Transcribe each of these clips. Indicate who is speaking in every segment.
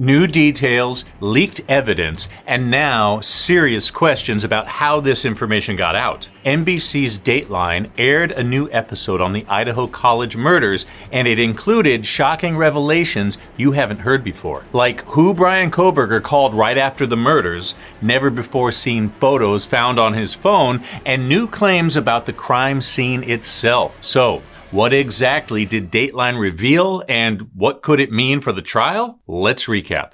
Speaker 1: New details, leaked evidence, and now serious questions about how this information got out. NBC's Dateline aired a new episode on the Idaho college murders, and it included shocking revelations you haven't heard before. Like who Bryan Kohberger called right after the murders, never before seen photos found on his phone, and new claims about the crime scene itself. So, what exactly did Dateline reveal, and what could it mean for the trial? Let's recap.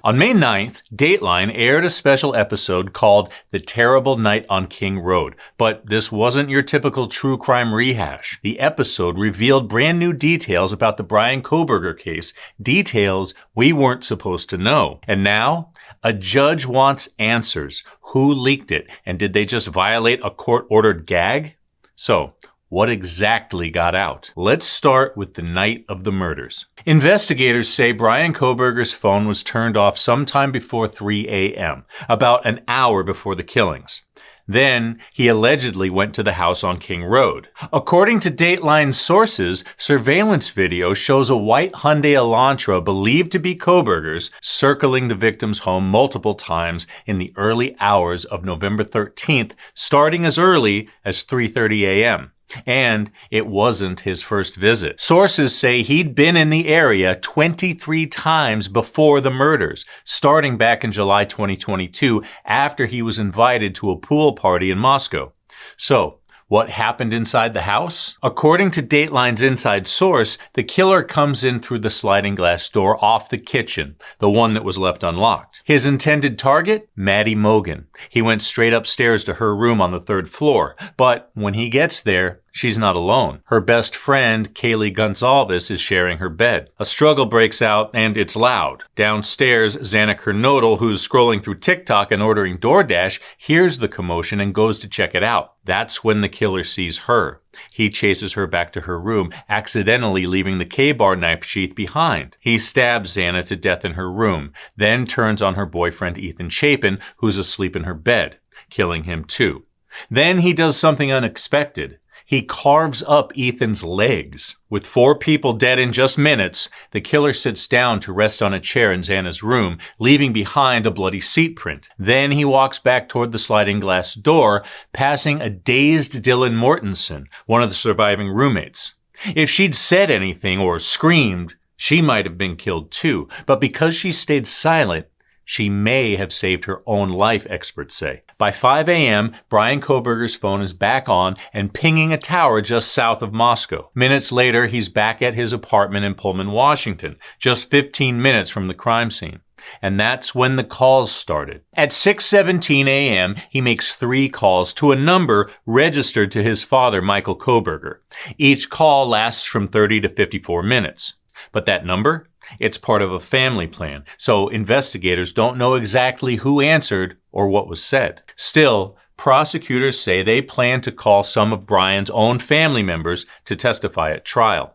Speaker 1: On May 9th, Dateline aired a special episode called The Terrible Night on King Road, but this wasn't your typical true crime rehash. The episode revealed brand new details about the Bryan Kohberger case, details we weren't supposed to know. And now, a judge wants answers. Who leaked it? And did they just violate a court-ordered gag? So, what exactly got out? Let's start with the night of the murders. Investigators say Bryan Kohberger's phone was turned off sometime before 3 a.m., about an hour before the killings. Then, he allegedly went to the house on King Road. According to Dateline sources, surveillance video shows a white Hyundai Elantra believed to be Kohberger's circling the victim's home multiple times in the early hours of November 13th, starting as early as 3:30 a.m. And it wasn't his first visit. Sources say he'd been in the area 23 times before the murders, starting back in July 2022 after he was invited to a pool party in Moscow. So, what happened inside the house? According to Dateline's inside source, the killer comes in through the sliding glass door off the kitchen, the one that was left unlocked. His intended target? Maddie Mogan. He went straight upstairs to her room on the 3rd floor, but when he gets there, she's not alone. Her best friend, Kaylee Gonzalez, is sharing her bed. A struggle breaks out, and it's loud. Downstairs, Xana Kernodle, who's scrolling through TikTok and ordering DoorDash, hears the commotion and goes to check it out. That's when the killer sees her. He chases her back to her room, accidentally leaving the K-bar knife sheath behind. He stabs Xana to death in her room, then turns on her boyfriend Ethan Chapin, who's asleep in her bed, killing him too. Then he does something unexpected. He carves up Ethan's legs. With 4 people dead in just minutes, the killer sits down to rest on a chair in Xana's room, leaving behind a bloody seat print. Then he walks back toward the sliding glass door, passing a dazed Dylan Mortensen, one of the surviving roommates. If she'd said anything or screamed, she might have been killed too, but because she stayed silent, she may have saved her own life, experts say. By 5 a.m., Bryan Kohberger's phone is back on and pinging a tower just south of Moscow. Minutes later, he's back at his apartment in Pullman, Washington, just 15 minutes from the crime scene. And that's when the calls started. At 6:17 a.m., he makes 3 calls to a number registered to his father, Michael Kohberger. Each call lasts from 30 to 54 minutes. But that number? It's part of a family plan, so investigators don't know exactly who answered or what was said. Still, prosecutors say they plan to call some of Bryan's own family members to testify at trial.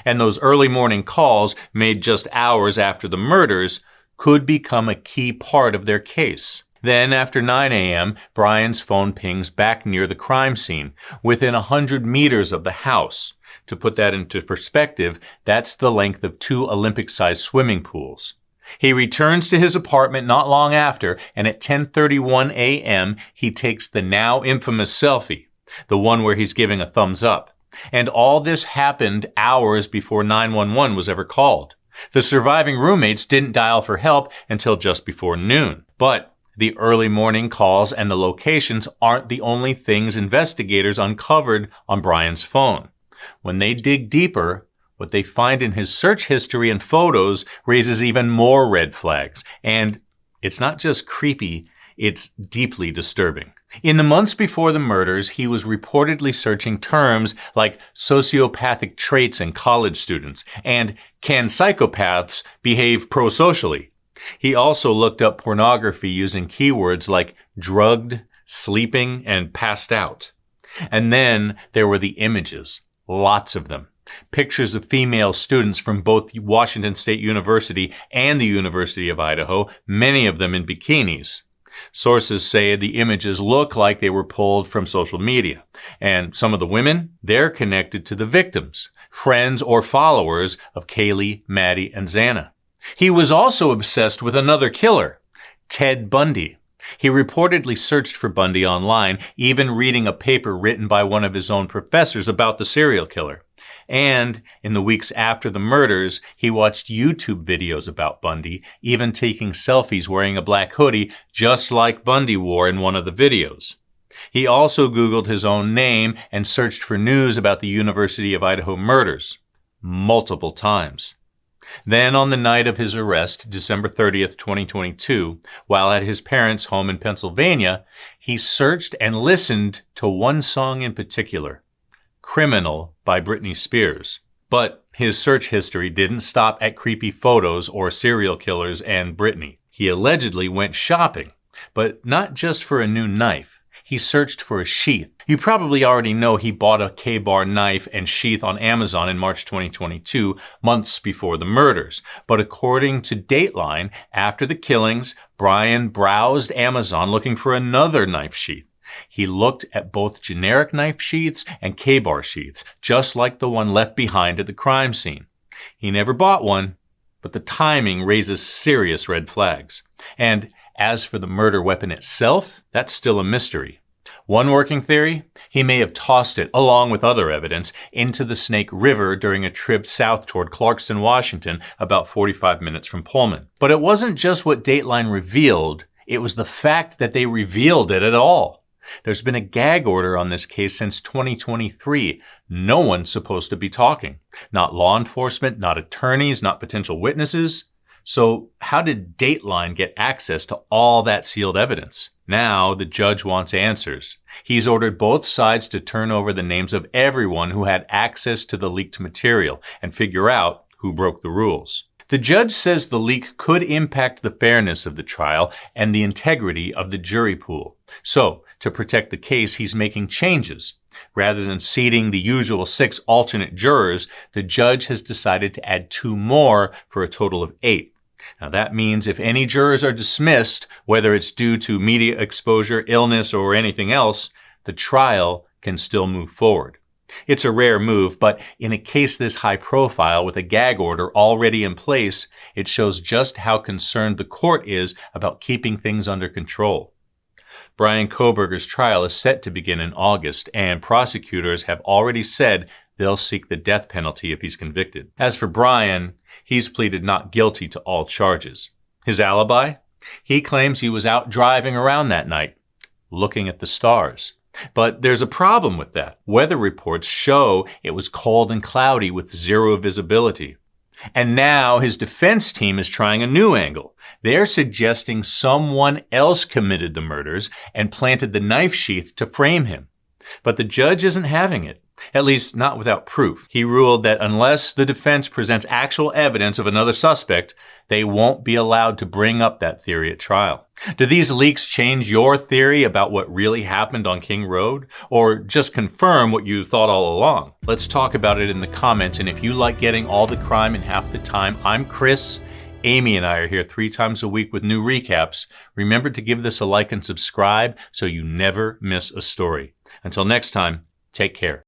Speaker 1: And those early morning calls, made just hours after the murders, could become a key part of their case. Then, after 9 a.m., Bryan's phone pings back near the crime scene, within 100 meters of the house. To put that into perspective, that's the length of 2 Olympic-sized swimming pools. He returns to his apartment not long after, and at 10:31 a.m., he takes the now infamous selfie, the one where he's giving a thumbs up. And all this happened hours before 911 was ever called. The surviving roommates didn't dial for help until just before noon. But the early morning calls and the locations aren't the only things investigators uncovered on Bryan's phone. When they dig deeper, what they find in his search history and photos raises even more red flags. And it's not just creepy, it's deeply disturbing. In the months before the murders, he was reportedly searching terms like sociopathic traits in college students and can psychopaths behave prosocially. He also looked up pornography using keywords like drugged, sleeping, and passed out. And then there were the images. Lots of them. Pictures of female students from both Washington State University and the University of Idaho, many of them in bikinis. Sources say the images look like they were pulled from social media. And some of the women, they're connected to the victims, friends or followers of Kaylee, Maddie, and Xana. He was also obsessed with another killer, Ted Bundy. He reportedly searched for Bundy online, even reading a paper written by one of his own professors about the serial killer. And in the weeks after the murders, he watched YouTube videos about Bundy, even taking selfies wearing a black hoodie, just like Bundy wore in one of the videos. He also Googled his own name and searched for news about the University of Idaho murders, multiple times. Then on the night of his arrest, December 30th, 2022, while at his parents' home in Pennsylvania, he searched and listened to one song in particular, Criminal by Britney Spears. But his search history didn't stop at creepy photos or serial killers and Britney. He allegedly went shopping, but not just for a new knife. He searched for a sheath. You probably already know he bought a K-bar knife and sheath on Amazon in March 2022, months before the murders. But according to Dateline, after the killings, Bryan browsed Amazon looking for another knife sheath. He looked at both generic knife sheaths and K-bar sheaths, just like the one left behind at the crime scene. He never bought one, but the timing raises serious red flags. And as for the murder weapon itself, that's still a mystery. One working theory, he may have tossed it, along with other evidence, into the Snake River during a trip south toward Clarkston, Washington, about 45 minutes from Pullman. But it wasn't just what Dateline revealed, it was the fact that they revealed it at all. There's been a gag order on this case since 2023. No one's supposed to be talking. Not law enforcement, not attorneys, not potential witnesses. So how did Dateline get access to all that sealed evidence? Now the judge wants answers. He's ordered both sides to turn over the names of everyone who had access to the leaked material and figure out who broke the rules. The judge says the leak could impact the fairness of the trial and the integrity of the jury pool. So, to protect the case, he's making changes. Rather than seating the usual 6 alternate jurors, the judge has decided to add 2 more for a total of 8. Now that means if any jurors are dismissed, whether it's due to media exposure, illness, or anything else, the trial can still move forward. It's a rare move, but in a case this high profile with a gag order already in place, it shows just how concerned the court is about keeping things under control. Bryan Kohberger's trial is set to begin in August, and prosecutors have already said they'll seek the death penalty if he's convicted. As for Bryan, he's pleaded not guilty to all charges. His alibi? He claims he was out driving around that night, looking at the stars. But there's a problem with that. Weather reports show it was cold and cloudy with 0 visibility. And now his defense team is trying a new angle. They're suggesting someone else committed the murders and planted the knife sheath to frame him. But the judge isn't having it, at least not without proof. He ruled that unless the defense presents actual evidence of another suspect, they won't be allowed to bring up that theory at trial. Do these leaks change your theory about what really happened on King Road? Or just confirm what you thought all along? Let's talk about it in the comments, and if you like getting all the crime in half the time, I'm Chris. Amy and I are here 3 times a week with new recaps. Remember to give this a like and subscribe so you never miss a story. Until next time, take care.